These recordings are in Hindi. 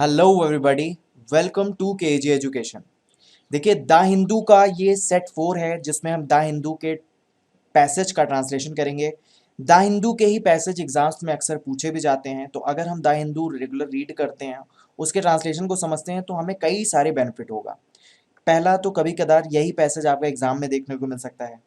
Hello everybody, welcome to KG education. देखिए, द हिंदू का ये सेट 4 है जिसमें हम द हिंदू के पैसेज का ट्रांसलेशन करेंगे। द हिंदू के ही पैसेज एग्जाम्स में अक्सर पूछे भी जाते हैं, तो अगर हम द हिंदू रेगुलर रीड करते हैं, उसके ट्रांसलेशन को समझते हैं, तो हमें कई सारे बेनिफिट होगा। पहला तो कभी कदार यही पैसेज आपका एग्जाम में देखने को मिल सकता है।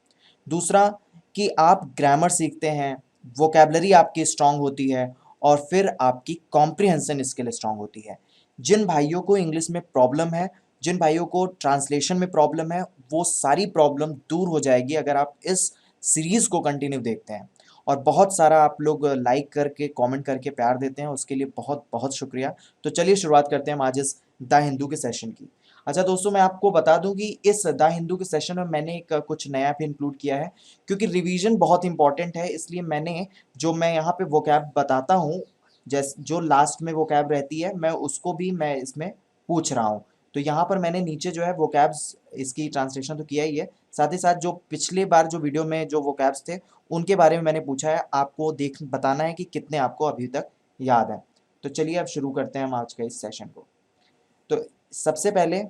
दूसरा कि आप ग्रामर सीखते हैं, वोकेबलरी आपकी स्ट्रांग होती है और फिर आपकी कॉम्प्रिहेंशन स्किल स्ट्रांग होती है। जिन भाइयों को इंग्लिश में प्रॉब्लम है, जिन भाइयों को ट्रांसलेशन में प्रॉब्लम है, वो सारी प्रॉब्लम दूर हो जाएगी अगर आप इस सीरीज को कंटिन्यू देखते हैं। और बहुत सारा आप लोग लाइक करके कमेंट करके प्यार देते हैं, उसके लिए बहुत बहुत शुक्रिया। तो चलिए शुरुआत करते हैं हम आज इस द हिंदू के सेशन की। अच्छा दोस्तों, मैं आपको बता दूं कि इस द हिंदू के सेशन में मैंने एक कुछ नया भी इंक्लूड किया है, क्योंकि रिवीजन बहुत इंपॉर्टेंट है। इसलिए मैं यहाँ पे वोकैब बताता हूँ, जैसे जो लास्ट में वोकैब रहती है, मैं इसमें पूछ रहा हूँ। तो यहाँ पर मैंने नीचे जो है वोकैब्स इसकी ट्रांसलेशन तो किया ही है, साथ ही साथ जो पिछले बार जो वीडियो में जो वोकैब्स थे उनके बारे में मैंने पूछा है। आपको देख बताना है कि कितने आपको अभी तक याद है। तो चलिए अब शुरू करते हैं हम आज का इस सेशन को। तो सबसे पहले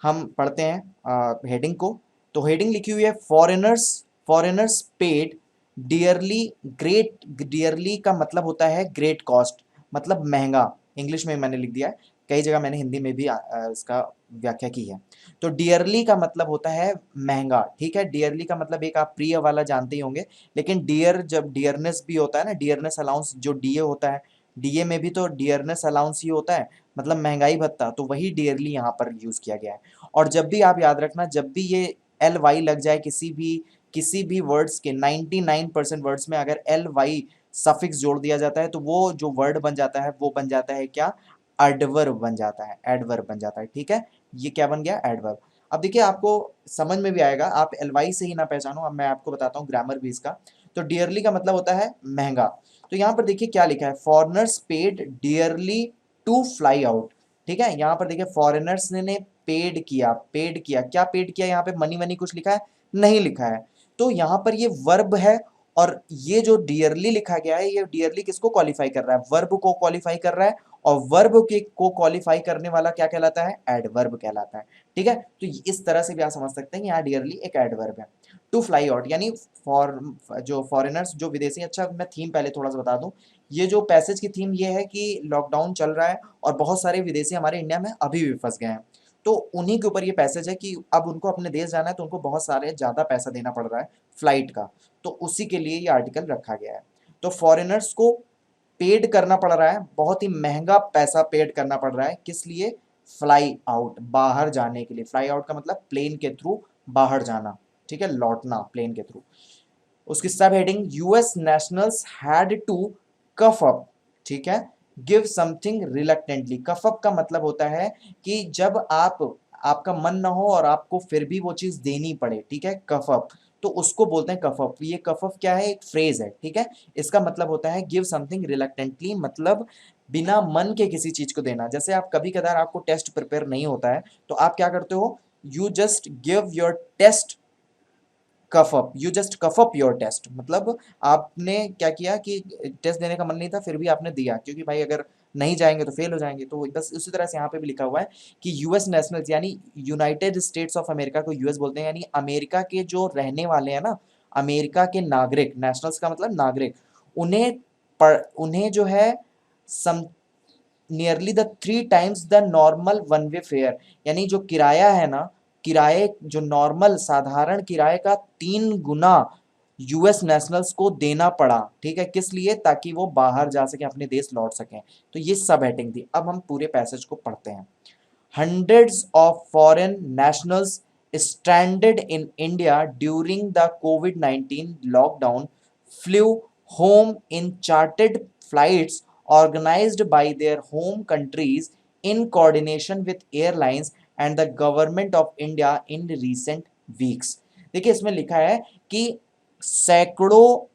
हम पढ़ते हैं हेडिंग को। तो हेडिंग लिखी हुई है foreigners foreigners paid dearly. Great dearly का मतलब होता है ग्रेट कॉस्ट, मतलब महंगा। इंग्लिश में मैंने लिख दिया है, कई जगह मैंने हिंदी में भी इसका व्याख्या की है। तो डियरली का मतलब होता है महंगा, ठीक है। डियरली का मतलब एक आप प्रिय वाला जानते ही होंगे, लेकिन डियर जब डियरनेस भी होता है ना, डियरनेस अलाउंस जो डीए होता है, डीए में भी तो डियरनेस अलाउंस ही होता है, मतलब महंगाई भत्ता। तो वही डियरली यहाँ पर यूज किया गया है। और जब भी आप याद रखना, जब भी ये एल वाई लग जाए किसी भी वर्ड्स के 99% वर्ड्स में अगर एल वाई सफिक्स जोड़ दिया जाता है, तो वो जो वर्ड बन जाता है वो बन जाता है क्या? एडवर्ब बन जाता है, एडवर्ब बन जाता है, ठीक है। ये क्या बन गया? एडवर्ब। अब देखिए, आपको समझ में भी आएगा, आप एल वाई से ही ना पहचानो। अब मैं आपको बताता हूँ ग्रामर भी इसका। तो डियरली का मतलब होता है महंगा। तो यहाँ पर देखिए क्या लिखा है, foreigners paid dearly to fly out. ठीक है, यहाँ पर देखिए फॉरेनर्स ने पेड किया क्या? पेड किया, यहाँ पे मनी वनी कुछ लिखा है? नहीं लिखा है। तो यहाँ पर ये वर्ब है, और ये जो डियरली लिखा गया है, ये डियरली किसको क्वालिफाई कर रहा है? वर्ब को क्वालिफाई कर रहा है। और वर्ब के को क्वालिफाई करने वाला क्या कहलाता है? एडवर्ब कहलाता है, ठीक है। तो इस तरह से भी आप समझ सकते हैं कि यहाँ डियरली एक एडवर्ब है। टू फ्लाई आउट यानी फॉर जो फॉरेनर्स, जो विदेशी। अच्छा, मैं थीम पहले थोड़ा सा बता दूं। ये जो पैसेज की थीम ये है कि लॉकडाउन चल रहा है और बहुत सारे विदेशी हमारे इंडिया में अभी भी फंस गए हैं। तो उन्हीं के ऊपर ये पैसेज है कि अब उनको अपने देश जाना है, तो उनको बहुत सारे ज़्यादा पैसा देना पड़ रहा है फ्लाइट का। तो उसी के लिए ये आर्टिकल रखा गया है। तो फॉरेनर्स को पेड करना पड़ रहा है, बहुत ही महंगा पैसा पेड करना पड़ रहा है। किस लिए? फ्लाई आउट, बाहर जाने के लिए। फ्लाई आउट का मतलब प्लेन के थ्रू बाहर जाना, ठीक है, लौटना प्लेन के थ्रू। उसकी सब heading, US nationals had to cough up, ठीक है, give something reluctantly. Cough up का मतलब होता है कि जब आपका मन ना हो और आपको फिर भी वो चीज देनी पड़े, ठीक है, कफ अप। तो उसको बोलते हैं कफ अप। ये कफ अप क्या है? एक फ्रेज है, ठीक है। इसका मतलब होता है गिव समथिंग रिलक्टेंटली, मतलब बिना मन के किसी चीज को देना। जैसे आप कभी कदार आपको टेस्ट प्रिपेयर नहीं होता है, तो आप क्या करते हो? You just give your test cough up, you just cough up your test. मतलब आपने क्या किया कि टेस्ट देने का मन नहीं था, फिर भी आपने दिया, क्योंकि भाई अगर नहीं जाएंगे तो फेल हो जाएंगे। तो बस उसी तरह से यहाँ पे भी लिखा हुआ है कि यूएस नेशनल्स यानी यूनाइटेड स्टेट्स ऑफ अमेरिका को यूएस बोलते हैं, यानी अमेरिका के जो रहने वाले हैं ना, अमेरिका के नागरिक, नेशनल्स का मतलब नागरिक, उन्हें जो है some nearly the 3 times the normal one way fare, यानी जो किराया है ना, किराए जो नॉर्मल साधारण किराए का 3 गुना यूएस नेशनल्स को देना पड़ा, ठीक है। किस लिए? ताकि वो बाहर जा सके, अपने देश लौट सकें। तो ये सब हेडिंग थी। अब हम पूरे पैसेज को पढ़ते हैं। Hundreds of foreign nationals stranded in India during the COVID-19 lockdown flew home in chartered flights organized by their home countries in coordination with airlines and the government of India in recent weeks। देखिए, इसमें लिखा है कि सैकड़ों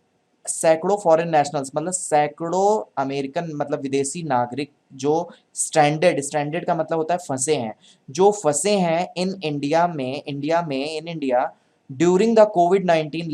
सैकड़ों फॉरेन नेशनल्स, मतलब सैकड़ों अमेरिकन, मतलब विदेशी नागरिक जो स्ट्रैंडेड का मतलब होता है फंसे हैं, जो फंसे हैं in India during the Covid 19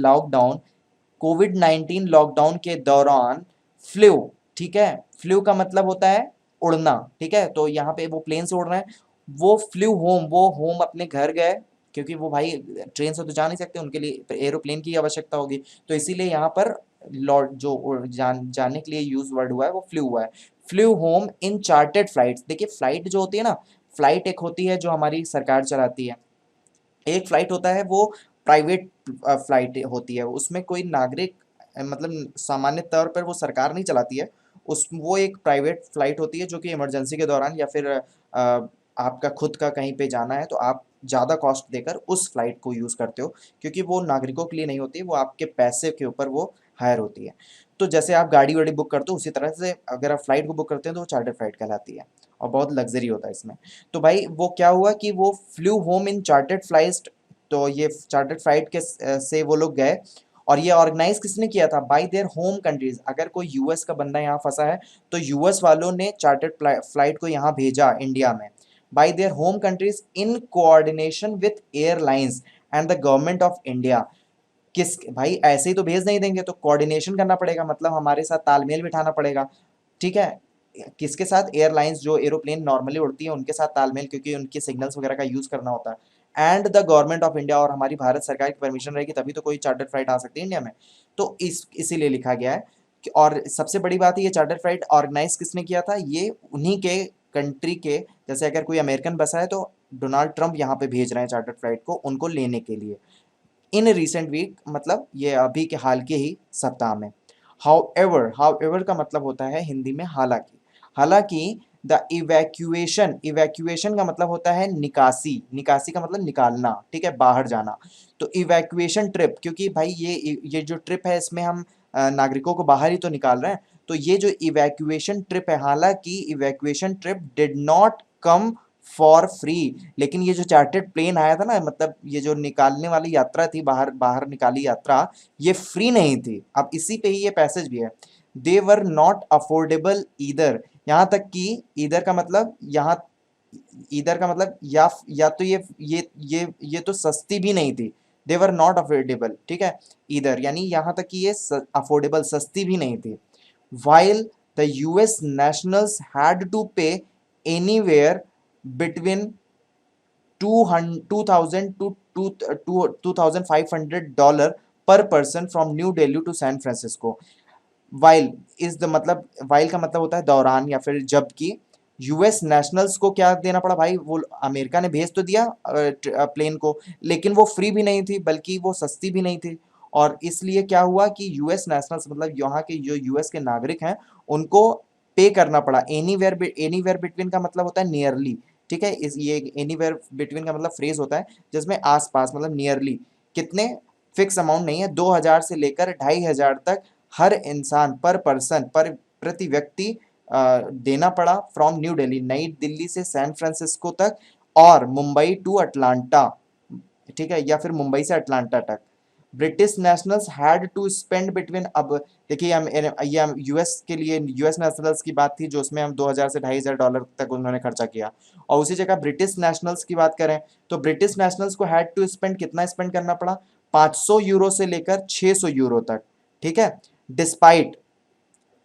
lockdown के दौरान फ्लू, ठीक है। फ्लू का मतलब होता है उड़ना, ठीक है, तो यहाँ पे वो प्लेन से उड़ रहे हैं, वो फ्लू होम, वो होम अपने घर गए, क्योंकि वो भाई ट्रेन से तो जा नहीं सकते, उनके लिए एरोप्लेन की आवश्यकता होगी, तो इसीलिए यहाँ पर लौट जो जाने के लिए यूज वर्ड हुआ है वो फ्लू हुआ है। Flu home in chartered flights. देखिए फ्लाइट जो होती है ना, फ्लाइट एक होती है जो हमारी सरकार चलाती है, एक फ्लाइट होता है वो प्राइवेट फ्लाइट होती है, उसमें कोई नागरिक मतलब सामान्य तौर पर वो सरकार नहीं चलाती है, उस वो एक प्राइवेट फ्लाइट होती है जो कि इमरजेंसी के दौरान या फिर आपका खुद का कहीं पे जाना है तो आप ज़्यादा कॉस्ट देकर उस फ्लाइट को यूज़ करते हो, क्योंकि वो नागरिकों के लिए नहीं होती, वो आपके पैसे के ऊपर वो हायर होती है। तो जैसे आप गाड़ी वाड़ी बुक करते हो उसी तरह से अगर आप फ्लाइट को बुक करते हैं तो वो चार्टर फ्लाइट कहलाती है, और बहुत लग्जरी होता है इसमें। तो भाई वो क्या हुआ कि वो flu home in chartered flight, तो ये चार्टर्ड फ्लाइट के से वो लोग गए, और ये ऑर्गेनाइज किसने किया था? Bye their home countries. अगर कोई यूएस का बंदा यहाँ फंसा है तो यूएस वालों ने चार्टर्ड फ्लाइट को यहाँ भेजा इंडिया में, bye their home countries in coordination with airlines and the government of India. किस भाई ऐसे ही तो भेज नहीं देंगे, तो कोऑर्डिनेशन करना पड़ेगा, मतलब हमारे साथ तालमेल बिठाना पड़ेगा, ठीक है, किसके साथ? एयरलाइंस जो एरोप्लेन नॉर्मली उड़ती है उनके साथ तालमेल, क्योंकि उनके सिग्नल्स वगैरह का यूज करना होता है, and the government of India, और हमारी भारत सरकार की परमिशन रहेगी तभी तो कोई चार्टर्ड फ्लाइट आ सकती है इंडिया में, तो इसीलिए लिखा गया है और सबसे बड़ी बात है ये चार्टर्ड फ्लाइट ऑर्गेनाइज किसने किया था? ये उन्हीं के कंट्री के, जैसे अगर कोई अमेरिकन बसा है तो डोनाल्ड ट्रंप यहाँ पे भेज रहे हैं चार्टर्ड फ्लाइट को उनको लेने के लिए, इन रिसेंट वीक, मतलब ये अभी के हाल के ही सप्ताह में। हाउएवर का मतलब होता है हिंदी में हालांकि। हालांकि द इवैक्यूएशन का मतलब होता है निकासी, निकासी का मतलब निकालना, ठीक है, बाहर जाना। तो इवैक्यूएशन ट्रिप, क्योंकि भाई ये जो ट्रिप है इसमें हम नागरिकों को बाहर ही तो निकाल रहे हैं, तो ये जो इवैक्यूएशन ट्रिप है, हालांकि evacuation trip did not come for free, लेकिन ये जो चार्टर्ड प्लेन आया था ना, मतलब ये जो निकालने वाली यात्रा थी, बाहर बाहर निकाली यात्रा, ये फ्री नहीं थी। अब इसी पे ही ये पैसेज भी है, दे वर नॉट अफोर्डेबल ईदर, यहाँ तक कि ईदर का मतलब यहाँ, ईदर का मतलब या तो ये तो सस्ती भी नहीं थी, दे वर नॉट अफोर्डेबल, ठीक है, ईदर यानी यहाँ तक कि ये अफोर्डेबल सस्ती भी नहीं थी। while the US nationals had to pay anywhere between 2000 to 2500 dollar per person from New Delhi to San Francisco. While is the मतलब, वाइल का मतलब होता है दौरान या फिर जबकि, यूएस नेशनल्स को क्या देना पड़ा भाई? वो अमेरिका ने भेज तो दिया प्लेन को, लेकिन वो फ्री भी नहीं थी बल्कि वो सस्ती भी नहीं थी, और इसलिए क्या हुआ कि यूएस नेशनल्स मतलब यहाँ के जो यूएस के नागरिक हैं उनको पे करना पड़ा। एनीवेयर बिटवीन का मतलब होता है नियरली, ठीक है, इस ये एनीवेयर बिटवीन का मतलब फ्रेज होता है जिसमें आसपास मतलब नियरली, कितने फिक्स अमाउंट नहीं है, 2000 से लेकर 2500 तक हर इंसान पर पर्सन पर प्रति व्यक्ति देना पड़ा फ्रॉम न्यू दिल्ली, नई दिल्ली से सैन फ्रांसिस्को तक, और मुंबई टू अटलांटा, ठीक है, या फिर मुंबई से अटलांटा तक। British nationals had to spend between, अब देखिए हम ये यूएस के लिए यूएस नेशनल्स की बात थी जो उसमें हम 2000 से 2500 डॉलर तक उन्होंने खर्चा किया, और उसी जगह ब्रिटिश नेशनल्स की बात करें तो ब्रिटिश नेशनल्स को हैड टू स्पेंड कितना स्पेंड करना पड़ा? 500 यूरो से लेकर 600 यूरो तक, ठीक है, despite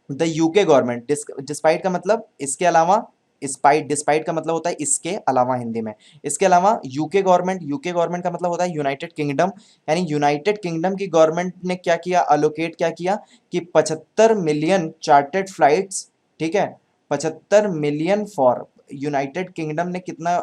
the UK government. Despite का मतलब इसके अलावा, स्पाइट डिस्पाइट का मतलब होता है इसके अलावा हिंदी में, इसके अलावा यूके गवर्नमेंट का मतलब होता है यूनाइटेड किंगडम, यानी यूनाइटेड किंगडम की गवर्नमेंट ने क्या किया, अलोकेट क्या किया कि 75 मिलियन चार्टर्ड फ्लाइट्स, ठीक है, 75 मिलियन फॉर, यूनाइटेड किंगडम ने कितना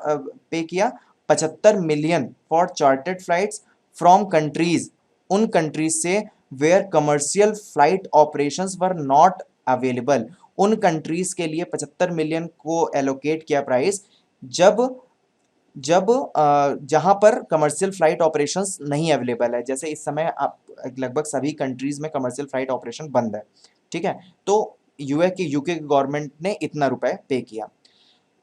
पे किया? 75 million for chartered flights from countries, उन कंट्रीज से where commercial flight operations were not available, उन कंट्रीज के लिए 75 मिलियन को एलोकेट किया प्राइस, जब जब जहां पर कमर्शियल फ्लाइट ऑपरेशंस नहीं अवेलेबल है, जैसे इस समय आप लगभग सभी कंट्रीज में कमर्शियल फ्लाइट ऑपरेशन बंद है, ठीक है, तो यूके गवर्नमेंट ने इतना रुपए पे किया।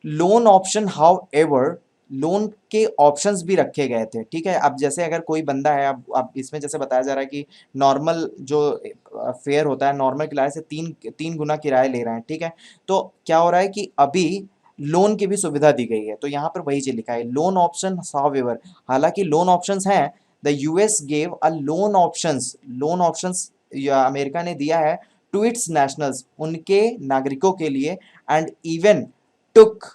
Loan option, how ever, loan के ऑप्शंस भी रखे गए थे, ठीक है, अब जैसे अगर कोई बंदा है, अब इसमें जैसे बताया जा रहा है कि नॉर्मल जो फेयर होता है नॉर्मल किराए से तीन तीन गुना किराया ले रहे हैं, ठीक है, तो क्या हो रहा है कि अभी लोन की भी सुविधा दी गई है, तो यहाँ पर वही चीज लिखा है लोन ऑप्शन हाउ एवर, हालांकि लोन ऑप्शंस हैं, the US gave a loan options America ने दिया है टू इट्स नेशनल्स, उनके नागरिकों के लिए, एंड इवन टुक,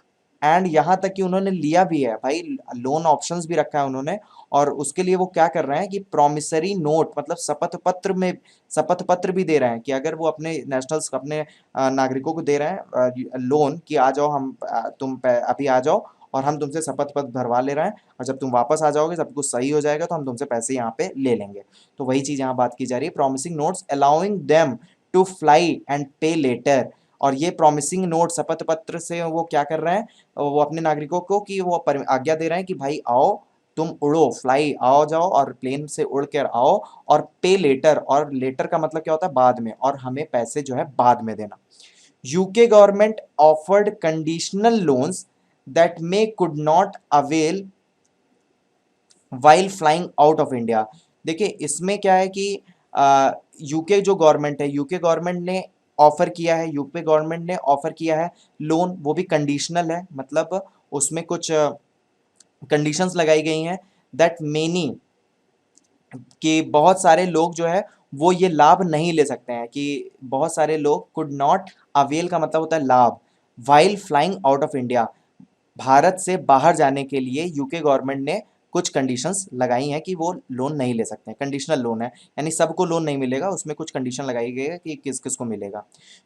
एंड यहाँ तक कि उन्होंने लिया भी है भाई, लोन ऑप्शंस भी रखा है उन्होंने। और उसके लिए वो क्या कर रहे हैं कि प्रॉमिसरी नोट मतलब शपथ पत्र में, शपथ पत्र भी दे रहे हैं कि अगर वो अपने नेशनल्स, अपने नागरिकों को दे रहे हैं लोन कि आ जाओ, हम अभी आ जाओ और हम तुमसे शपथ पत्र भरवा ले रहे हैं, और जब तुम वापस आ जाओगे सब कुछ सही हो जाएगा तो हम तुमसे पैसे यहाँ पे ले लेंगे। तो वही चीज यहाँ बात की जा रही है, promising notes allowing them to fly and pay later. और ये प्रॉमिसिंग नोट शपथ पत्र से वो क्या कर रहे हैं, वो अपने नागरिकों को कि वो आज्ञा दे रहे हैं कि भाई आओ, तुम उड़ो, फ्लाई आओ जाओ और प्लेन से उड़ कर आओ, और पे लेटर, और लेटर का मतलब क्या होता है बाद में, और हमें पैसे जो है बाद में देना। UK government offered conditional loans that may could not avail while flying out of India. देखिए इसमें क्या है कि यूके जो गवर्नमेंट है, यूके गवर्नमेंट ने ऑफर किया है, यूके गवर्नमेंट ने ऑफर किया है लोन, वो भी कंडीशनल है, मतलब उसमें कुछ कंडीशंस लगाई गई हैं, दैट मेनी, कि बहुत सारे लोग जो है वो ये लाभ नहीं ले सकते हैं, कि बहुत सारे लोग कुड नॉट अवेल का मतलब होता है लाभ, while flying out of India, Bharat से बाहर जाने के लिए यूके गवर्नमेंट ने कुछ कंडीशंस लगाई हैं कि वो लोन नहीं ले सकते हैं, कंडीशनल लोन है, यानी सबको लोन नहीं मिलेगा, उसमें कुछ कंडीशन लगाई गई है कि किस किस को मिलेगा।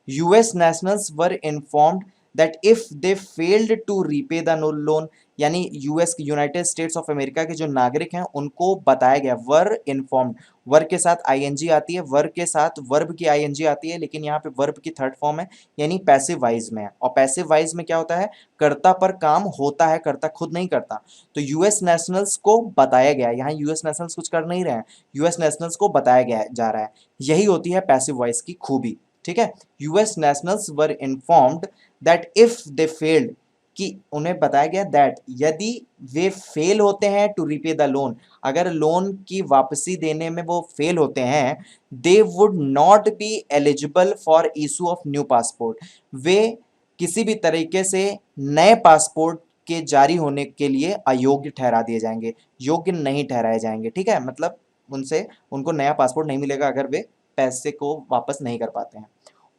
US nationals were informed that if they failed to repay the loan, यानी US, United States of America के जो नागरिक हैं उनको बताया गया, वर इन्फॉर्म्ड, वर्ब के साथ आईएनजी आती है, वर्ब के साथ वर्ब की आईएनजी आती है, लेकिन यहाँ पे वर्ब की थर्ड फॉर्म है, यानी पैसिव वाइज में है, और पैसिव वाइज में क्या होता है, कर्ता पर काम होता है, कर्ता खुद नहीं करता। तो यूएस नेशनल्स को बताया गया, यहाँ यूएस नेशनल्स कुछ कर नहीं रहे हैं, यूएस नेशनल्स को बताया गया जा रहा है, यही होती है पैसिव वॉइस की खूबी। ठीक है, US nationals were informed that if they failed, कि उन्हें बताया गया दैट यदि वे फेल होते हैं टू रीपे द लोन, अगर लोन की वापसी देने में वो फेल होते हैं, they would not be eligible for issue of new passport, वे किसी भी तरीके से नए पासपोर्ट के जारी होने के लिए अयोग्य ठहरा दिए जाएंगे, योग्य नहीं ठहराए जाएंगे। ठीक है, मतलब उनसे, उनको नया पासपोर्ट नहीं मिलेगा अगर वे पैसे को वापस नहीं कर पाते हैं।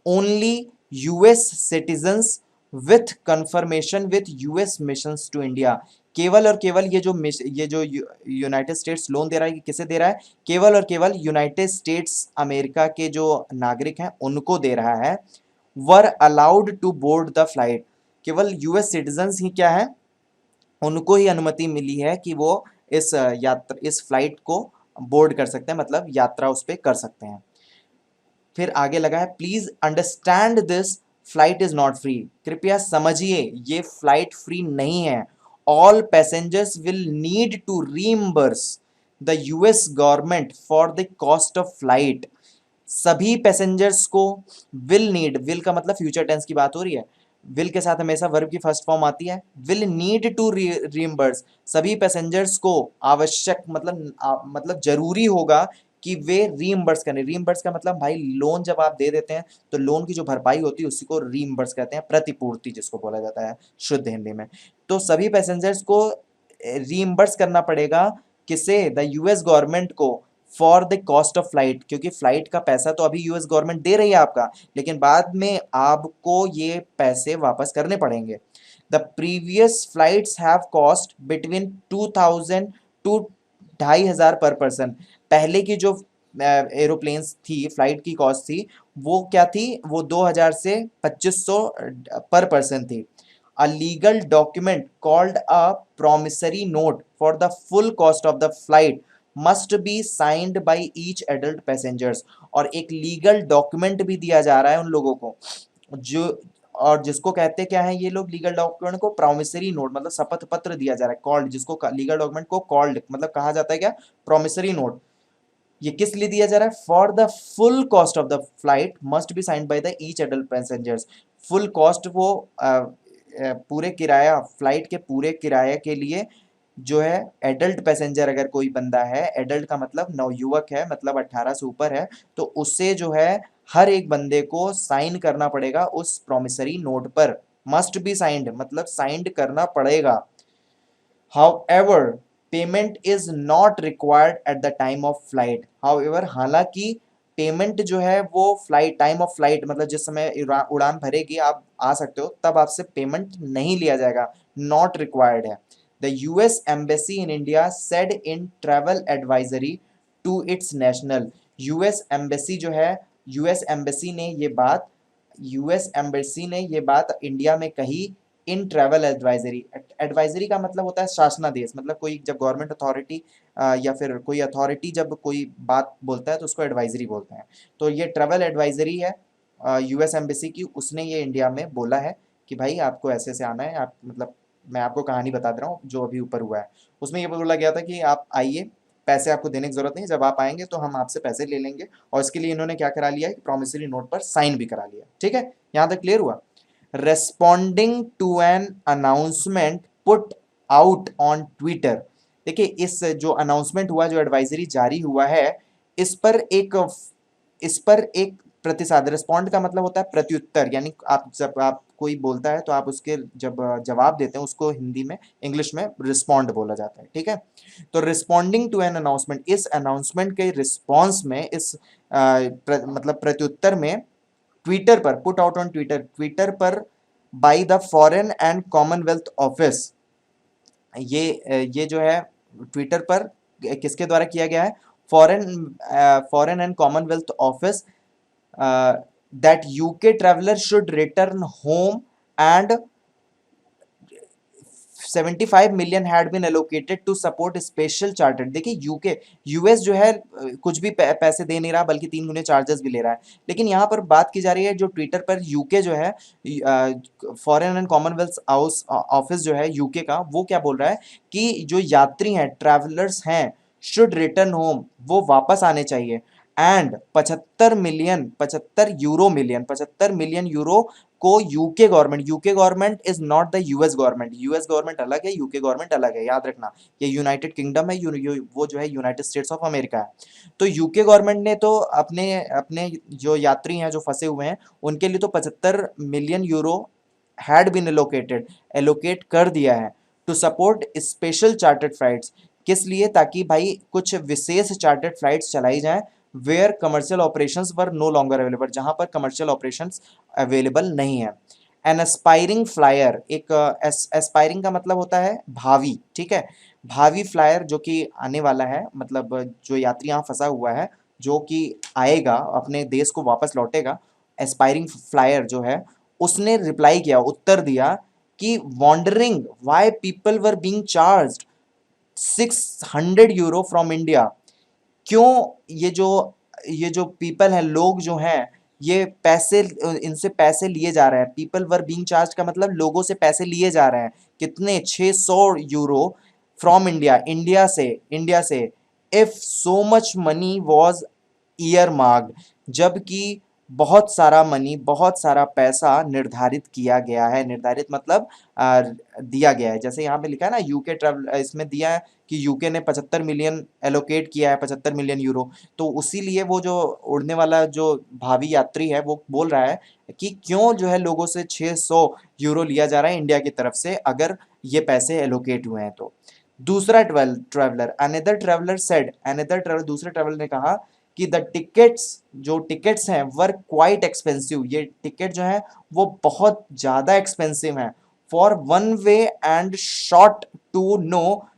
Only US citizens with confirmation with US missions to India, केवल और केवल ये जो यूनाइटेड स्टेट्स लोन दे रहा है, किसे दे रहा है, केवल और केवल यूनाइटेड स्टेट्स अमेरिका के जो नागरिक हैं उनको दे रहा है। Were allowed to board the flight, केवल यूएस सिटीजन्स ही क्या है, उनको ही अनुमति मिली है कि वो इस फ्लाइट को बोर्ड कर सकते हैं, मतलब यात्रा उस पर कर सकते हैं। फिर आगे लगा है, please understand this flight is not free, कृपया समझिए ये फ्लाइट फ्री नहीं है। All passengers will need to reimburse the US government for the cost of flight, सभी पैसेंजर्स को, विल नीड, विल का मतलब फ्यूचर टेंस की बात हो रही है, विल के साथ हमेशा वर्ब की फर्स्ट फॉर्म आती है, विल नीड टू रीइंबर्स, सभी पैसेंजर्स को आवश्यक मतलब जरूरी होगा कि वे रीइंबर्स करें, रीइंबर्स का मतलब भाई लोन जब आप दे देते हैं तो लोन की जो भरपाई होती है उसी को रीइंबर्स कहते हैं, प्रतिपूर्ति जिसको बोला जाता है शुद्ध हिंदी में। तो सभी पैसेंजर्स को रीइंबर्स करना पड़ेगा, किसे, द यूएस गवर्नमेंट को, for the cost of flight, क्योंकि फ्लाइट का पैसा तो अभी यूएस गवर्नमेंट दे रही है आपका, लेकिन बाद में आपको ये पैसे वापस करने पड़ेंगे। The previous flights have cost between 2000 to 2500 per person, पहले की जो एरोप्लेन्स थी, फ्लाइट की कॉस्ट थी वो क्या थी, वो 2000 से 2500 पर पर्सन थी। A legal document called a promissory note for the full cost of the flight must be signed by each adult passengers, और एक लीगल डॉक्यूमेंट भी दिया जा रहा है उन लोगों को जो, और जिसको कहते क्या है ये लोग, लीगल डॉक्यूमेंट को प्रॉमिसरी नोट मतलब शपथ पत्र दिया जा रहा है, कॉल्ड, जिसको लीगल डॉक्यूमेंट को कॉल्ड मतलब कहा जाता है क्या, प्रॉमिसरी नोट। ये किस लिए दिया जा रहा है, for the full cost of the flight must be signed by the each adult passengers, full cost वो पूरे किराया, फ्लाइट के पूरे किराए के लिए जो है एडल्ट पैसेंजर अगर कोई बंदा है, एडल्ट का मतलब नवयुवक है, मतलब 18 से ऊपर है, तो उससे जो है हर एक बंदे को साइन करना पड़ेगा उस प्रॉमिसरी नोट पर, मस्ट बी साइंड मतलब साइंड करना पड़ेगा। However, payment is not required at the time of flight. However, हालांकि पेमेंट जो है वो फ्लाइट टाइम ऑफ फ्लाइट मतलब जिस समय उड़ान भरेगी आप आ सकते हो तब आपसे पेमेंट नहीं लिया जाएगा, नॉट रिक्वायर्ड है। The US embassy in India said in travel advisory to its national. US embassy जो है, यूएस एम्बेसी ने ये बात यूएस एम्बेसी ने ये बात इंडिया में कही इन ट्रैवल एडवाइजरी। एडवाइजरी का मतलब होता है शासनादेश, मतलब कोई जब गवर्नमेंट अथॉरिटी या फिर कोई अथॉरिटी जब कोई बात बोलता है तो उसको एडवाइजरी बोलते हैं। तो ये ट्रैवल एडवाइजरी है यूएस एम्बेसी की, उसने ये इंडिया में बोला है कि भाई आपको ऐसे ऐसे आना है। आप मतलब मैं आपको कहानी बता दे रहा हूँ जो अभी ऊपर हुआ है। उसमें ये बोला गया था कि आप आइए, पैसे आपको देने की जरूरत नहीं, जब आप आएंगे तो हम आपसे पैसे ले लेंगे। और इसके लिए इन्होंने क्या करा लिया है, प्रॉमिसरी नोट पर साइन भी करा लिया। ठीक है, यहाँ तक क्लियर हुआ। Responding to an announcement put out on Twitter. देखिए इस जो अनाउंसमेंट हुआ, जो एडवाइजरी जारी हुआ है, इस पर एक इस पर एक प्रतिसाद, रिस्पॉन्ड का मतलब होता है प्रत्युत्तर, यानी आप जब आप कोई बोलता है तो आप उसके जब जवाब देते हैं उसको हिंदी में इंग्लिश में रिस्पॉन्ड बोला जाता है। ठीक है, तो रिस्पॉन्डिंग टू एन अनाउंसमेंट, इस अनाउंसमेंट के रिस्पॉन्स में, इस मतलब प्रत्युत्तर में ट्विटर पर, put out on Twitter, Twitter पर by the Foreign and Commonwealth Office, ये जो है ट्विटर पर किसके द्वारा किया गया है, Foreign and Commonwealth Office, that UK traveller should return home and 75 million had been allocated to support special chartered. देखिए यूके, यूएस जो है कुछ भी पैसे दे नहीं रहा बल्कि 3 गुने चार्जेस भी ले रहा है। लेकिन यहाँ पर बात की जा रही है जो ट्विटर पर यूके जो है, Foreign and Commonwealth house office जो है यूके का, वो क्या बोल रहा है कि जो यात्री हैं, ट्रैवलर्स हैं, शुड रिटर्न होम, वो वापस आने चाहिए। एंड 75 मिलियन यूरो को UK government is not the US government, US government अलग है, यूके गवर्नमेंट अलग है, याद रखना। ये यूनाइटेड किंगडम है, वो जो है यूनाइटेड स्टेट्स ऑफ अमेरिका है। तो यूके गवर्नमेंट ने तो अपने अपने जो यात्री हैं जो फंसे हुए हैं उनके लिए तो 75 million euro had been allocated, allocate कर दिया है to support special chartered flights. किस लिए, ताकि भाई कुछ विशेष चार्टर्ड फ्लाइट्स चलाई जाएं where commercial operations were no longer available, जहां पर कमर्शियल ऑपरेशंस अवेलेबल नहीं है। एन एस्पायरिंग फ्लायर, एक एस्पायरिंग का मतलब होता है भावी, ठीक है, भावी फ्लायर जो कि आने वाला है, मतलब जो यात्री यहाँ फंसा हुआ है जो कि आएगा अपने देश को वापस लौटेगा, एस्पायरिंग फ्लायर जो है, उसने रिप्लाई किया, उत्तर दिया कि wondering why people were being charge 600 euro from India. क्यों ये जो पीपल हैं, लोग जो हैं, ये पैसे, इनसे पैसे लिए जा रहे हैं। पीपल वर बीइंग चार्ज का मतलब लोगों से पैसे लिए जा रहे हैं। कितने, 600 यूरो फ्रॉम इंडिया, इंडिया से if so much money was year marked, जबकि बहुत सारा मनी, बहुत सारा पैसा निर्धारित किया गया है। निर्धारित मतलब दिया गया है। जैसे यहाँ पे लिखा है ना यूके ट्रैवल, इसमें दिया है कि यूके ने 75 मिलियन एलोकेट किया है, 75 मिलियन यूरो। तो उसी लिए वो जो उड़ने वाला जो भावी यात्री है वो बोल रहा है कि क्यों जो है लोगों से 600 यूरो लिया जा रहा है इंडिया की तरफ से, अगर ये पैसे एलोकेट हुए हैं तो। दूसरा traveller, another traveller said, another traveller, दूसरे ट्रैवलर ने कहा कि द टिकट्स, जो टिकट्स हैं, वर क्वाइट एक्सपेंसिव, ये टिकट जो है वो बहुत ज़्यादा एक्सपेंसिव हैं। For one way and sought to know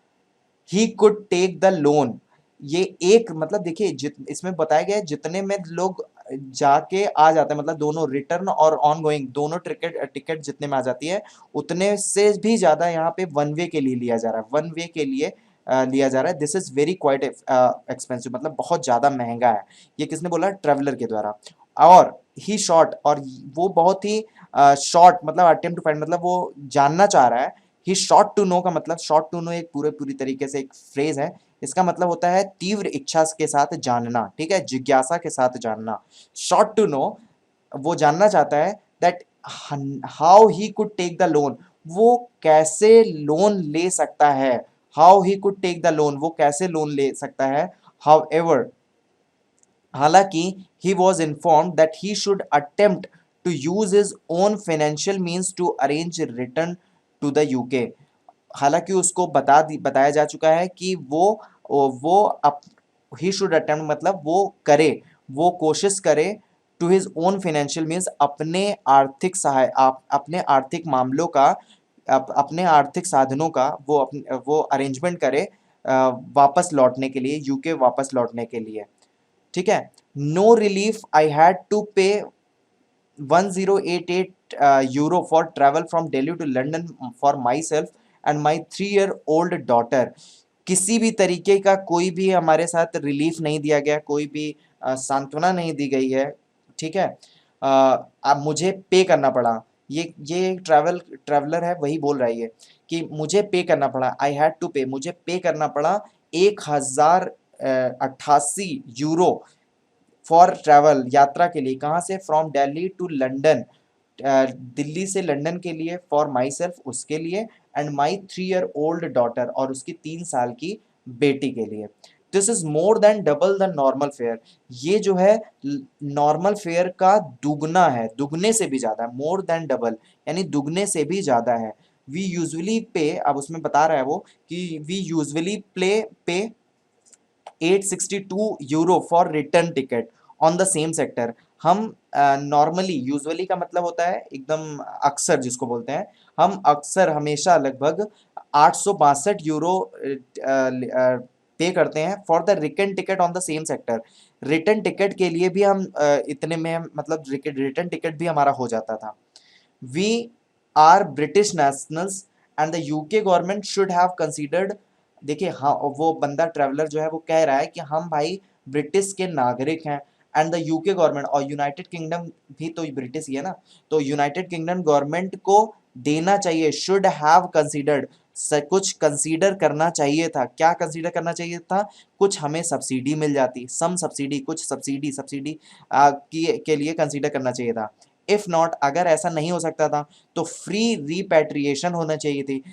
he could take the loan. ये एक मतलब देखिए इसमें बताया गया है जितने में लोग जाके आ जाते हैं, मतलब दोनों रिटर्न और ऑन गोइंग दोनों टिकट टिकट जितने में आ जाती है, उतने से भी ज्यादा यहाँ पे वन वे के लिए लिया जा रहा है, वन वे के लिए लिया जा रहा है। This is very quite expensive, मतलब बहुत ज्यादा महंगा है। ये किसने बोला, ट्रेवलर के द्वारा। और ही शॉर्ट, और वो बहुत ही शॉर्ट मतलब अटेम्प्ट टू फाइंड, मतलब वो जानना चाह रहा है। ही शॉर्ट टू नो का मतलब, शॉर्ट टू नो एक पूरी तरीके से एक फ्रेज है। इसका मतलब होता है तीव्र इच्छा के साथ जानना, ठीक है, जिज्ञासा के साथ जानना। शॉर्ट टू नो, वो जानना चाहता है that how he could take the loan, वो कैसे लोन ले सकता है। How he could take the loan, वो कैसे लोन ले सकता है। हाउ एवर, हालांकि he was informed that he should attempt to use his own financial means to arrange return to the UK. हालांकि उसको बताया जा चुका है कि वो ही शुड अटेम्प्ट मतलब वो करे, वो कोशिश करे to his own financial means अपने आर्थिक अपने आर्थिक मामलों का अपने आर्थिक साधनों का वो अरेंजमेंट करे वापस लौटने के लिए, यूके वापस लौटने के लिए। ठीक है। No relief, I had to pay 1088 euro for travel from Delhi to London for myself and my 3 year old daughter। किसी भी तरीके का कोई भी हमारे साथ रिलीफ नहीं दिया गया, कोई भी सांत्वना नहीं दी गई है। ठीक है। अब मुझे पे करना पड़ा। ये ट्रैवलर है, वही बोल रहा है ये कि मुझे पे करना पड़ा, आई हैड टू पे, मुझे पे करना पड़ा 1088 यूरो फॉर ट्रैवल, यात्रा के लिए। कहाँ से? From Delhi to London, Delhi से लंदन के लिए, फॉर माई सेल्फ, उसके लिए, and my 3 year old daughter, और उसकी 3 साल की बेटी के लिए। This is more than double the normal fare. ये जो है नॉर्मल फेयर का दुगना है, दुगने से भी ज्यादा है, मोर देन डबल यानी दुगने से भी ज्यादा है। वी यूजुअली पे, अब उसमें बता रहा है वो कि वी यूजुअली पे 862 euro for return ticket on the same sector. हम नॉर्मली, यूजुअली का मतलब होता है एकदम अक्सर जिसको बोलते हैं, हम अक्सर हमेशा लगभग 862 यूरो पे करते हैं for the return ticket on the same sector. Return ticket के लिए भी हम इतने में, मतलब रिटर्न टिकट भी हमारा हो जाता था। We are British nationals and the UK government should have considered. देखिए, हाँ, वो बंदा ट्रैवलर जो है वो कह रहा है कि हम भाई ब्रिटिश के नागरिक हैं, एंड द यूके गवर्नमेंट, और यूनाइटेड किंगडम भी तो ब्रिटिश ही है ना, तो यूनाइटेड किंगडम गवर्नमेंट को देना चाहिए, शुड हैव कंसीडर्ड, कुछ कंसीडर करना चाहिए था। क्या कंसीडर करना चाहिए था? कुछ हमें सब्सिडी मिल जाती, सम सब्सिडी, कुछ सब्सिडी के लिए कंसीडर करना चाहिए था। इफ नॉट, अगर ऐसा नहीं हो सकता था तो फ्री रिपैट्रिएशन होना चाहिए थी।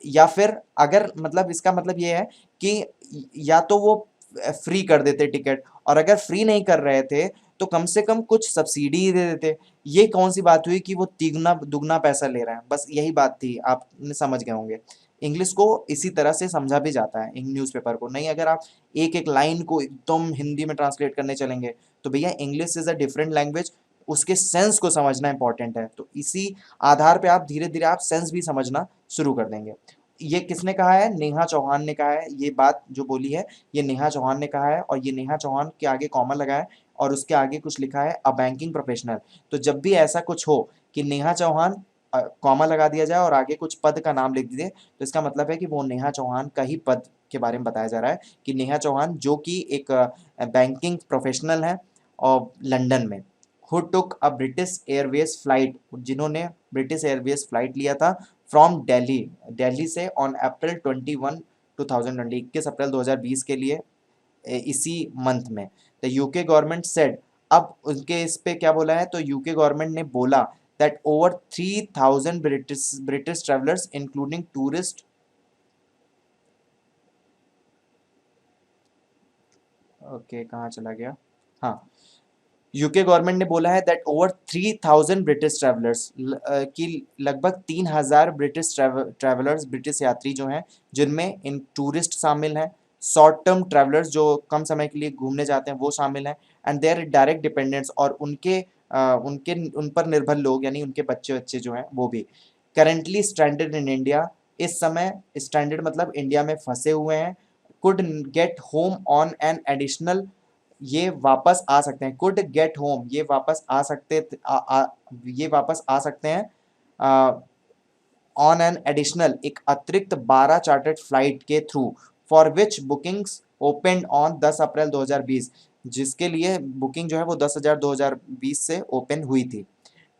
या फिर अगर, मतलब इसका मतलब ये है कि या तो वो फ्री कर देते टिकट, और अगर फ्री नहीं कर रहे थे तो कम से कम कुछ सब्सिडी ही दे देते। ये कौन सी बात हुई कि वो तिगुना दुगना पैसा ले रहे हैं? बस यही बात थी, आपने समझ गए होंगे। इंग्लिश को इसी तरह से समझा भी जाता है, न्यूज़पेपर को नहीं। अगर आप एक एक लाइन को एकदम हिंदी में ट्रांसलेट करने चलेंगे तो भैया, English is a different language, उसके सेंस को समझना इंपॉर्टेंट है। तो इसी आधार पे आप धीरे धीरे आप सेंस भी समझना शुरू कर देंगे। ये किसने कहा है? नेहा चौहान ने कहा है। ये बात जो बोली है ये नेहा चौहान ने कहा है, और ये नेहा चौहान के आगे कॉमा लगा है और उसके आगे कुछ लिखा है अ बैंकिंग प्रोफेशनल। तो जब भी ऐसा कुछ हो कि नेहा चौहान कॉमा लगा दिया जाए और आगे कुछ पद का नाम लिख दिए, तो इसका मतलब है कि वो नेहा चौहान का ही पद के बारे में बताया जा रहा है, कि नेहा चौहान जो कि एक बैंकिंग प्रोफेशनल है और लंदन में, who took a British Airways flight, जिन्होंने ब्रिटिश एयरवेज फ्लाइट लिया था फ्रॉम दिल्ली, दिल्ली से, ऑन अप्रैल 21 2020, 21 अप्रैल 2020 के लिए, इसी मंथ में। द यूके गवर्नमेंट सेड, अब उनके इस पे क्या बोला है? तो यूके गवर्नमेंट ने बोला that over 3000 British travellers including tourist, okay कहाँ चला गया, हाँ, यूके गवर्नमेंट ने बोला है दैट ओवर 3000 ब्रिटिश ट्रैवलर्स, की लगभग 3000 ब्रिटिश ट्रैवलर्स, ब्रिटिश यात्री जो हैं, जिनमें इन टूरिस्ट शामिल हैं, शॉर्ट टर्म ट्रैवलर्स जो कम समय के लिए घूमने जाते हैं वो शामिल हैं, एंड देयर डायरेक्ट डिपेंडेंट्स, और उनके उन पर निर्भर लोग यानी उनके बच्चे बच्चे जो हैं वो भी, करेंटली स्ट्रैंडेड इन इंडिया, इस समय स्ट्रैंडेड मतलब इंडिया में फंसे हुए हैं, could get home on an additional, ये वापस आ सकते हैं, कुड गेट होम, ये वापस आ सकते ये वापस आ सकते हैं ऑन एन एडिशनल, एक अतिरिक्त 12 चार्टर्ड फ्लाइट के through, for which bookings open on 10 अप्रैल 2020, जिसके लिए बुकिंग जो है वो 10/10/2020 से ओपन हुई थी।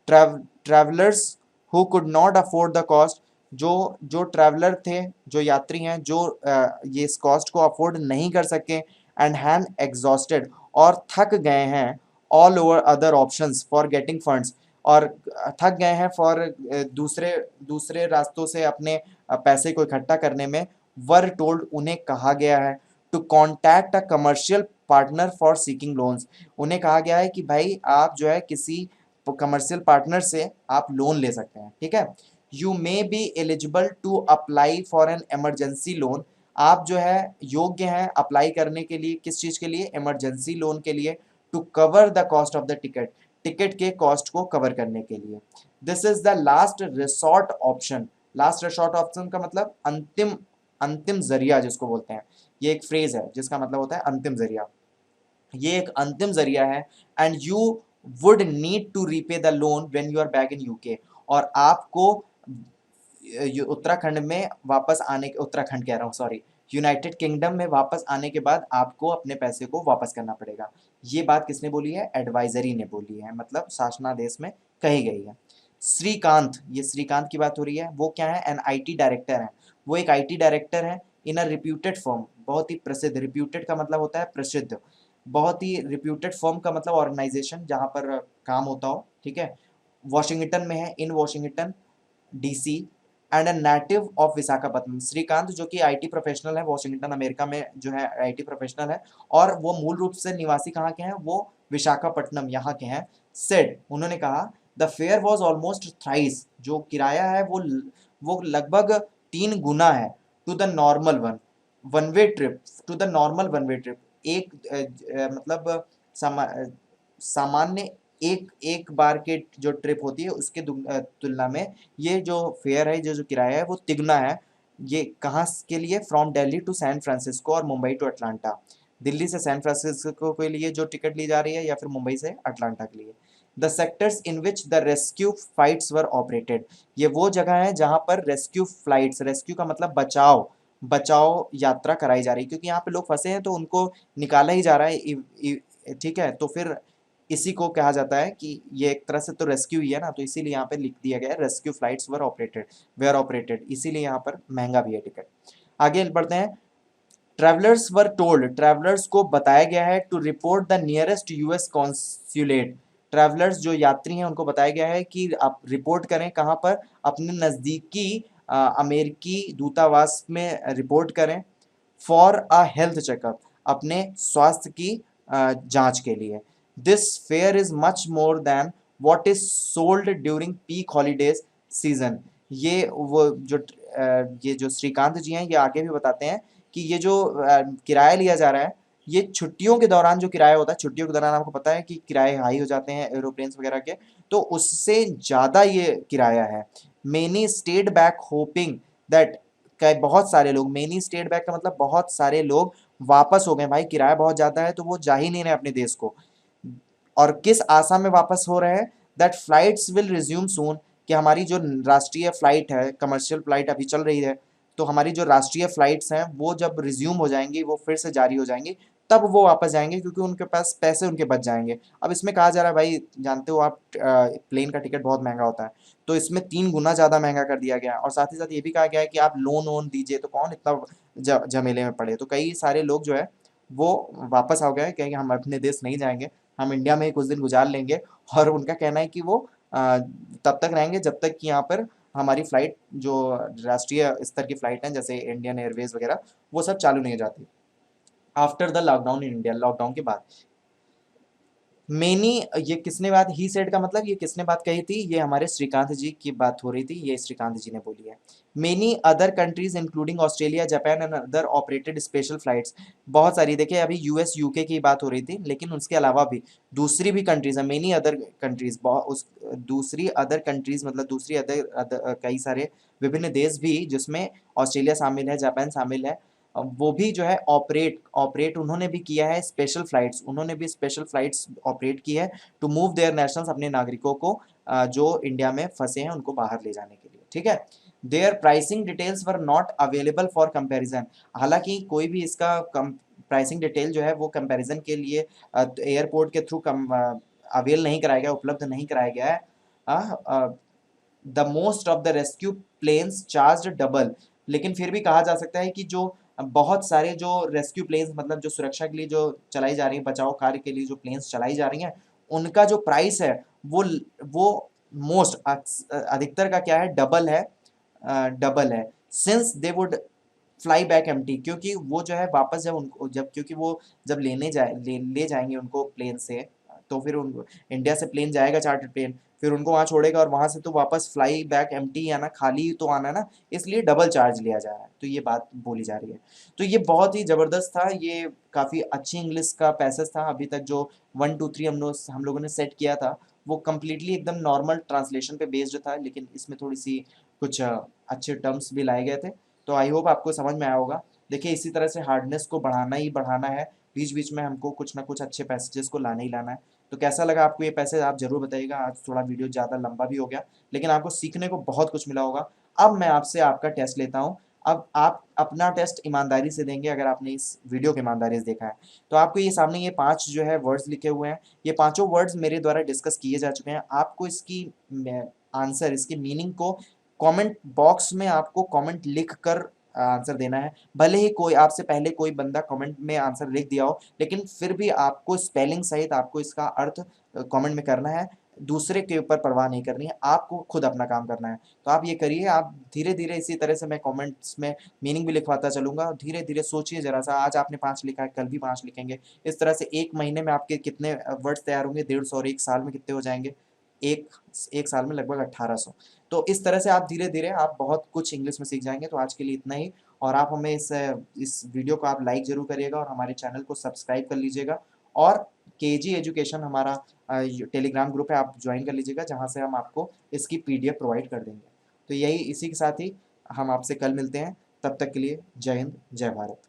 Travellers who could not afford the cost, जो जो ट्रैवलर थे, जो यात्री हैं, जो ये इस कॉस्ट को अफोर्ड नहीं कर सके, एंड हैन एग्जॉस्टेड, और थक गए हैं, all over other options for getting funds, और थक गए हैं फॉर दूसरे दूसरे रास्तों से अपने पैसे को इकट्ठा करने में, वर टोल्ड, उन्हें कहा गया है to contact a commercial partner for seeking loans, उन्हें कहा गया है कि भाई आप जो है किसी कमर्शियल पार्टनर से आप लोन ले सकते हैं। ठीक है। You may be eligible to apply for an emergency loan, आप जो है योग्य हैं अप्लाई करने के लिए, किस चीज़ के लिए? इमरजेंसी लोन के लिए, to cover the cost of the ticket, ticket के कॉस्ट को कवर करने के लिए। This is the last resort option. Last resort option का मतलब अंतिम, अंतिम जरिया जिसको बोलते हैं। ये एक फ्रेज है जिसका मतलब होता है अंतिम जरिया। ये एक अंतिम जरिया है। And you would need to repay the loan when you are back in UK. और आपको उत्तराखंड में वापस आने के, उत्तराखंड कह रहा हूँ सॉरी, यूनाइटेड किंगडम में वापस आने के बाद आपको अपने पैसे को वापस करना पड़ेगा। ये बात किसने बोली है? एडवाइजरी ने बोली है, मतलब शासनादेश में कही गई है। श्रीकांत, ये श्रीकांत की बात हो रही है। वो क्या है? एन आईटी डायरेक्टर है। वो एक आईटी डायरेक्टर है इन अ रिप्यूटेड फर्म, बहुत ही प्रसिद्ध। रिप्यूटेड का मतलब होता है प्रसिद्ध। बहुत ही रिप्यूटेड फर्म का मतलब ऑर्गेनाइजेशन जहां पर काम होता हो, ठीक है। वॉशिंगटन में है, in Washington DC, and a native of Visakhapatnam. Srikanth जो कि आईटी प्रोफेशनल है, वॉशिंगटन अमेरिका में जो है आईटी प्रोफेशनल है, और वो मूल रूप से निवासी कहाँ के हैं? वो विशाखापट्टनम यहाँ के हैं। सेड, उन्होंने कहा, the fare was almost thrice, जो किराया है वो लगभग 3 गुना है, to the normal one way trip, to the normal one way trip. एक मतलब सामान्य एक एक बार के जो ट्रिप होती है उसके तुलना में ये जो फेयर है, जो किराया है वो तिगुना है। ये कहाँ के लिए? From Delhi to San Francisco और मुंबई टू अटलांटा। दिल्ली से सैन फ्रांसिस्को के लिए जो टिकट ली जा रही है, या फिर मुंबई से अटलांटा के लिए। The sectors in which the rescue flights were operated, ये वो जगह है जहां पर रेस्क्यू फ्लाइट्स, रेस्क्यू का मतलब बचाव, बचाव यात्रा कराई जा रही है, क्योंकि यहाँ पे लोग फंसे हैं तो उनको निकाला ही जा रहा है, ठीक है। तो फिर इसी को कहा जाता है कि ये एक तरह से तो रेस्क्यू ही है ना, तो इसीलिए यहाँ पे लिख दिया गया है rescue flights were operated, where operated, इसीलिए यहाँ पर महंगा भी है टिकट। आगे बढ़ते हैं। ट्रैवलर्स वर टोल्ड, ट्रैवलर्स को बताया गया है to report the nearest US consulate. Travellers जो यात्री हैं उनको बताया गया है कि आप रिपोर्ट करें कहाँ पर? अपने नज़दीकी अमेरिकी दूतावास में रिपोर्ट करें। फॉर अ हेल्थ चेकअप, अपने स्वास्थ्य की जांच के लिए। This fair is much more than what is sold during peak holidays season. ये वो जो ये जो श्रीकांत जी हैं ये आगे भी बताते हैं कि ये जो किराया लिया जा रहा है, ये छुट्टियों के दौरान जो किराया होता है, छुट्टियों के दौरान आपको पता है कि किराए हाई हो जाते हैं एरोप्लेन्स वगैरह के, तो उससे ज़्यादा ये किराया है। Many state back hoping that, बहुत सारे लोग, मेनी स्टेट बैक का मतलब बहुत सारे लोग वापस हो गए। भाई किराया बहुत ज़्यादा है तो वो जा ही नहीं रहे अपने देश को। और किस आशा में वापस हो रहे हैं? दैट फ्लाइट्स विल रिज्यूम सून, कि हमारी जो राष्ट्रीय फ्लाइट है, कमर्शियल फ्लाइट अभी चल रही है, तो हमारी जो राष्ट्रीय फ्लाइट्स हैं वो जब रिज्यूम हो जाएंगी, वो फिर से जारी हो जाएंगी, तब वो वापस जाएंगे, क्योंकि उनके पास पैसे उनके बच जाएंगे। अब इसमें कहा जा रहा है, भाई जानते हो आप प्लेन का टिकट बहुत महंगा होता है, तो इसमें 3 गुना ज़्यादा महंगा कर दिया गया है। और साथ ही साथ ये भी कहा गया है कि आप लोन वोन दीजिए तो कौन इतना झमेले में पड़े। तो कई सारे लोग जो है वो वापस आ गए, कहेंगे हम अपने देश नहीं जाएंगे, हम इंडिया में ही कुछ दिन गुजार लेंगे। और उनका कहना है कि वो तब तक रहेंगे जब तक कि यहाँ पर हमारी फ्लाइट, जो राष्ट्रीय स्तर की फ्लाइट हैं जैसे इंडियन एयरवेज वगैरह, वो सब चालू नहीं हो जाती after the lockdown in India, lockdown के बाद। मेनी, ये किसने बात, ही सेड का मतलब ये किसने बात कही थी? ये हमारे श्रीकांत जी की बात हो रही थी, ये श्रीकांत जी ने बोली है। Many other countries including Australia, Japan and other operated special flights. बहुत सारी, देखिए अभी यूएस यूके की बात हो रही थी, लेकिन उसके अलावा भी दूसरी भी कंट्रीज है, मेनी अदर कंट्रीज, उस दूसरी अदर कंट्रीज मतलब दूसरी कई सारे विभिन्न देश भी, जिसमें ऑस्ट्रेलिया शामिल है, जापान शामिल है, वो भी जो है ऑपरेट ऑपरेट उन्होंने भी किया है स्पेशल फ्लाइट्स, उन्होंने भी स्पेशल फ्लाइट्स ऑपरेट की है टू मूव देयर नेशनल्स, अपने नागरिकों को जो इंडिया में फंसे हैं उनको बाहर ले जाने के लिए, ठीक है। Their pricing details were not available for comparison, हालांकि कोई भी इसका प्राइसिंग डिटेल जो है वो कंपैरिजन के लिए एयरपोर्ट के थ्रू अवेल नहीं कराया गया, उपलब्ध नहीं कराया गया है। The most of the rescue planes charge double, लेकिन फिर भी कहा जा सकता है कि जो बहुत सारे जो रेस्क्यू प्लेन्स, मतलब जो सुरक्षा के लिए जो चलाई जा रही है, बचाव कार्य के लिए जो प्लेन्स चलाई जा रही हैं, उनका जो प्राइस है वो मोस्ट अधिकतर का क्या है? डबल है, डबल है। Since they would fly back empty, क्योंकि वो जो है वापस जब उनको क्योंकि वो जब ले जाएंगे उनको प्लेन से, तो फिर उनको इंडिया से प्लेन जाएगा चार्टर्ड प्लेन, फिर उनको वहाँ छोड़ेगा और वहाँ से तो वापस फ्लाई बैक एम्प्टी आना, खाली तो आना ना, इसलिए डबल चार्ज लिया जा रहा है। तो ये बात बोली जा रही है। तो ये बहुत ही ज़बरदस्त था, ये काफ़ी अच्छी इंग्लिश का पैसेज था। अभी तक जो 1 2 3 हम लोगों ने सेट किया था वो कम्प्लीटली एकदम नॉर्मल ट्रांसलेशन पे बेस्ड था, लेकिन इसमें थोड़ी सी कुछ अच्छे टर्म्स भी लाए गए थे। तो आई होप आपको समझ में आया होगा। देखिए इसी तरह से हार्डनेस को बढ़ाना ही बढ़ाना है, बीच बीच में हमको कुछ ना कुछ अच्छे पैसेजेस को लाना ही लाना है। तो कैसा लगा आपको ये पैसेज आप ज़रूर बताइएगा। आज थोड़ा वीडियो ज़्यादा लंबा भी हो गया, लेकिन आपको सीखने को बहुत कुछ मिला होगा। अब मैं आपसे आपका टेस्ट लेता हूँ। अब आप अपना टेस्ट ईमानदारी से देंगे, अगर आपने इस वीडियो को ईमानदारी से देखा है। तो आपको ये सामने ये 5 जो है वर्ड्स लिखे हुए हैं, ये पाँचों वर्ड्स मेरे द्वारा डिस्कस किए जा चुके हैं। आपको इसकी आंसर, इसकी मीनिंग को कमेंट बॉक्स में आपको कमेंट लिख कर आंसर देना है। भले ही कोई आपसे पहले कोई बंदा कमेंट में आंसर लिख दिया हो, लेकिन फिर भी आपको स्पेलिंग सहित आपको इसका अर्थ कमेंट में करना है। दूसरे के ऊपर परवाह नहीं करनी है, आपको खुद अपना काम करना है। तो आप ये करिए, आप धीरे-धीरे इसी तरह से मैं कमेंट्स में मीनिंग भी लिखवाता चलूँगा। धीरे-धीरे सोचिए ज़रा-सा, आज आपने 5 लिखा है, कल भी 5 लिखेंगे। इस तरह से 1 महीने में आपके कितने वर्ड्स तैयार होंगे, 150, और 1 साल में कितने हो जाएँगे? एक 1 साल में लगभग 1800। तो इस तरह से आप धीरे-धीरे आप बहुत कुछ इंग्लिश में सीख जाएँगे। तो आज के लिए इतना ही, और आप हमें इस वीडियो को आप लाइक ज़रूर करिएगा और हमारे चैनल को सब्सक्राइब कर लीजिएगा। और केजी एजुकेशन हमारा टेलीग्राम ग्रुप है, आप ज्वाइन कर लीजिएगा, जहाँ से हम आपको इसकी पीडीएफ प्रोवाइड कर देंगे। तो यही, इसी के साथ ही हम आपसे कल मिलते हैं। तब तक के लिए जय हिंद, जय भारत।